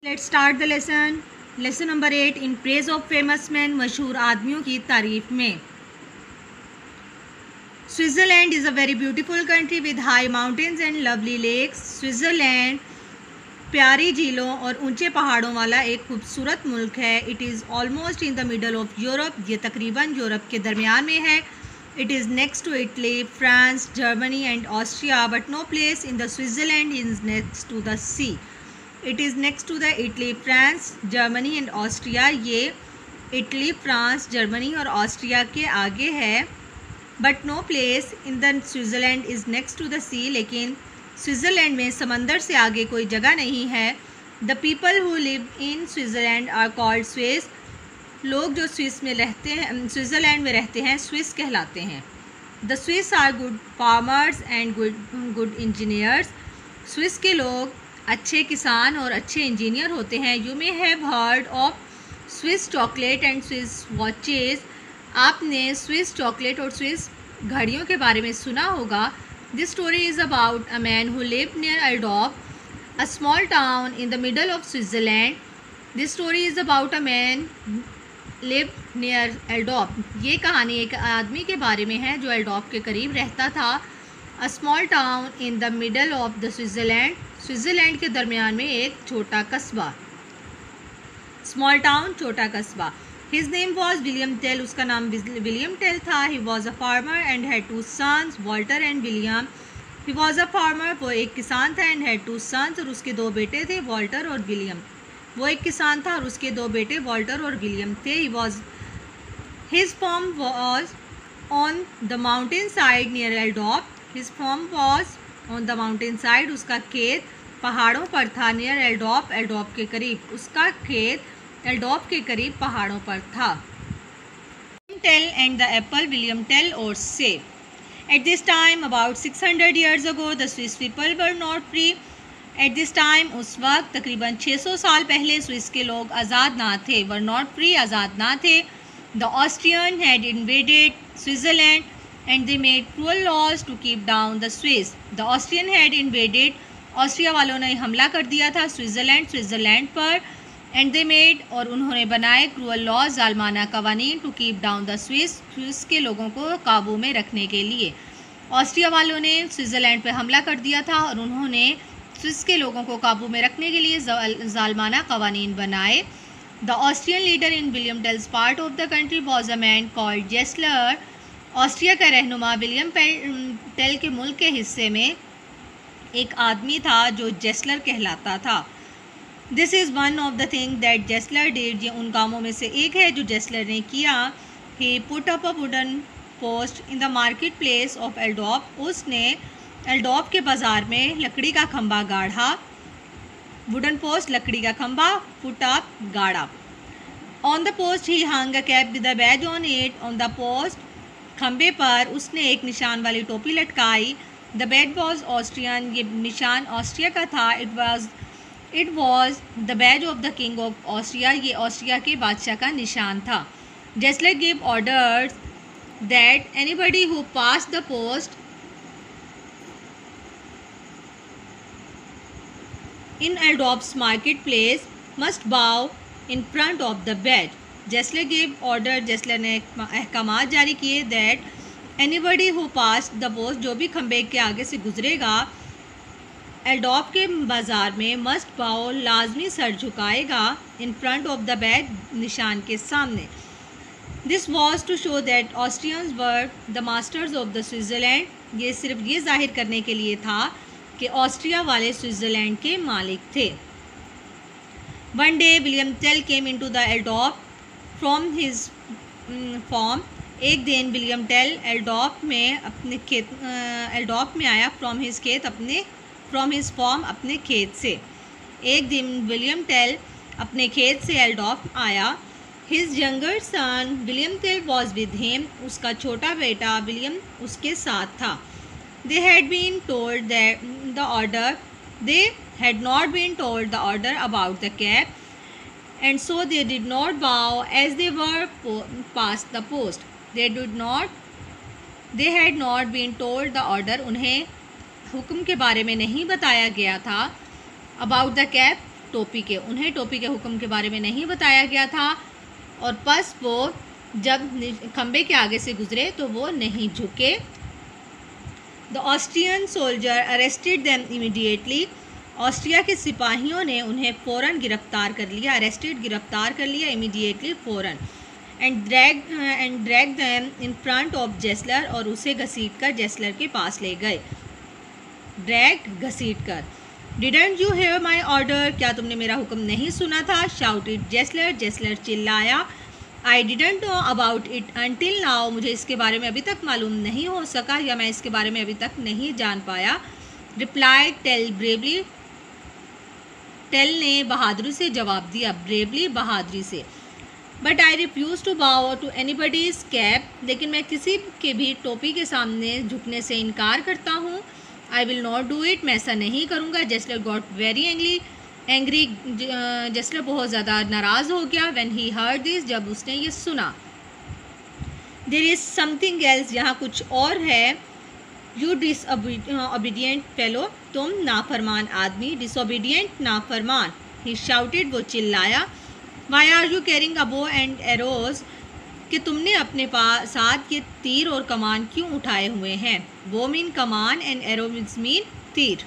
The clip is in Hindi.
Let's start the lesson. Lesson number 8 in praise of famous man, मशहूर आदमियों की तारीफ में। Switzerland is a very beautiful country with high mountains and lovely lakes. Switzerland प्यारी झीलों और ऊंचे पहाड़ों वाला एक खूबसूरत मुल्क है। It is almost in the middle of Europe, ये तकरीबन यूरोप के दरमियान में है। It is next to Italy, France, Germany and Austria, but no place in the Switzerland is next to the sea. It is next to the Italy, France, Germany and Austria, ये इटली, फ्रांस, जर्मनी और ऑस्ट्रिया के आगे है। But no place in the Switzerland is next to the sea, लेकिन स्विट्ज़रलैंड में समंदर से आगे कोई जगह नहीं है। The people who live in Switzerland are called Swiss. लोग जो स्विस में रहते हैं, स्विट्ज़रलैंड में रहते हैं, स्विस कहलाते हैं। The Swiss are good farmers and good engineers. Swiss के लोग अच्छे किसान और अच्छे इंजीनियर होते हैं। You may have heard of Swiss chocolate and Swiss watches. आपने स्विस चॉकलेट और स्विस घड़ियों के बारे में सुना होगा। This story is about a man who lived near Altdorf, a small town in the middle of Switzerland. This story is about a man lived near एल्डॉफ। ये कहानी एक आदमी के बारे में है जो एल्डॉफ के करीब रहता था। अ small town in the middle of the Switzerland, Switzerland के दरमियान में एक छोटा कस्बा। स्मॉल टाउन, छोटा कस्बा। His name was William Tell, उसका नाम विलियम टेल था। He was a farmer and had two sons, Walter and William. He was a farmer, वो एक किसान था, एंड हैड टू सन्स, और उसके दो बेटे थे, वॉल्टर और विलियम। वो एक किसान था और उसके दो बेटे वॉल्टर और विलियम थे। His farm was on the mountain side near Altdorf. His farm was on the mountain side, उसका खेत पहाड़ों पर था। नियर एल्डॉफ, एल्डॉफ के करीब, उसका खेत एल्डॉफ के करीब पहाड़ों पर था। Tell and the apple, William Tell और सेब। At this time about 600 years ago the Swiss people were not free. At this time, उस वक्त तकरीबन 600 साल पहले स्विस के लोग आज़ाद ना थे। वर नॉट फ्री, आज़ाद ना थे। The Austrian had invaded Switzerland and they made cruel laws to keep down the Swiss. The Austrian had invaded, Austria वालों ने हमला कर दिया था स्विट्ज़रलैंड पर। एंड दे मेड, और उन्होंने बनाए, क्रूअल लॉज, जालमाना कवानीन, to keep down the Swiss के लोगों को काबू में रखने के लिए। ऑस्ट्रिया वालों ने स्विट्ज़रलैंड पर हमला कर दिया था और उन्होंने स्विस के लोगों को काबू में रखने के लिए जालमाना कवानीन बनाए। The Austrian leader in William Tell's part of the country was a man called Gessler. Austria का रहनुमा विलियम टेल के मुल्क के हिस्से में एक आदमी था जो जेस्लर कहलाता था। This is one of the thing that Gessler did, ये उन कामों में से एक है जो जेस्लर ने किया। He put up a wooden post in the market place of Altdorf. उसने एल्डॉफ के बाज़ार में लकड़ी का खंबा गाढ़ा। वुडन पोस्ट, लकड़ी का खंबा, पुट अप, गाढ़ा। On the post he hung a cap with a badge on it. On the post, खंबे पर उसने एक निशान वाली टोपी लटकाई। द बैज वॉज ऑस्ट्रियन, ये निशान ऑस्ट्रिया का था। It was the badge of the king of Austria, ये ऑस्ट्रिया के बादशाह का निशान था। Gessler give orders that anybody who pass the post in Altdorf's market place must bow in front of the badge. Gessler give order, Gessler ने अहकामात जारी किए, that anybody who pass the post, जो भी खंबे के आगे से गुजरेगा एल्डॉफ के बाज़ार में, मस्ट बाओ, लाजमी सर झुकाएगा, in front of the badge, निशान के सामने। This was to show that Austrians were the masters of the Switzerland. ये सिर्फ ये जाहिर करने के लिए था कि ऑस्ट्रिया वाले स्विट्ज़रलैंड के मालिक थे। One day William Tell came into the Altdorf from his farm. एक दिन विलियम टेल एल्डॉफ में आया, फ्रॉम हिज फॉर्म, अपने खेत से। एक दिन विलियम टेल अपने खेत से एल्डॉफ आया। His younger son William Tell was with him, उसका छोटा बेटा विलियम उसके साथ था। They had been told the order, they had not been told the order about the cap, and so they did not bow as they were pass the post. They had not been told the order, उन्हें हुक्म के बारे में नहीं बताया गया था। अबाउट द कैप, टोपी के, उन्हें टोपी के हुक्म के बारे में नहीं बताया गया था और बस वो जब खंबे के आगे से गुजरे तो वो नहीं झुके। The Austrian soldier arrested them immediately, Austria के सिपाहियों ने उन्हें फ़ौरन गिरफ्तार कर लिया, अरेस्टेड गिरफ्तार कर लिया, इमीडिएटली फ़ौरन, and drag them in front of Gessler, और उसे घसीट कर जेस्लर के पास ले गए। ड्रैग घसीट कर। Didn't you hear my order, क्या तुमने मेरा हुक्म नहीं सुना था? शाउटेड जेस्लर, जेस्लर चिल्लाया। I didn't know about it until now, मुझे इसके बारे में अभी तक मालूम नहीं हो सका या मैं इसके बारे में अभी तक नहीं जान पाया। रिप्लाइड टेल ब्रेवली, टेल ने बहादुरी से जवाब दिया, ब्रेवली बहादुरी से। बट आई रिफ्यूज़ टू बाउ टू एनीबडीज़ कैप, लेकिन मैं किसी के भी टोपी के सामने झुकने से इनकार करता हूँ। I will not do it, मैं ऐसा नहीं करूँगा। जेस्लर गॉट वेरी एंग्री, जेस्लर बहुत ज़्यादा नाराज़ हो गया। व्हेन ही हर्ड दिस, जब उसने ये सुना। देयर इज़ समथिंग एल्स, यहाँ कुछ और है। यू डिसओबीडियंट फेलो, तुम नाफरमान आदमी, डिसओबीडियंट नाफरमान। ही शाउटेड, वो चिल्लाया। Why are you carrying a bow and arrows, कि तुमने अपने साथ ये तीर और कमान क्यों उठाए हुए हैं? बो मीन कमान एंड एरो मीन तीर।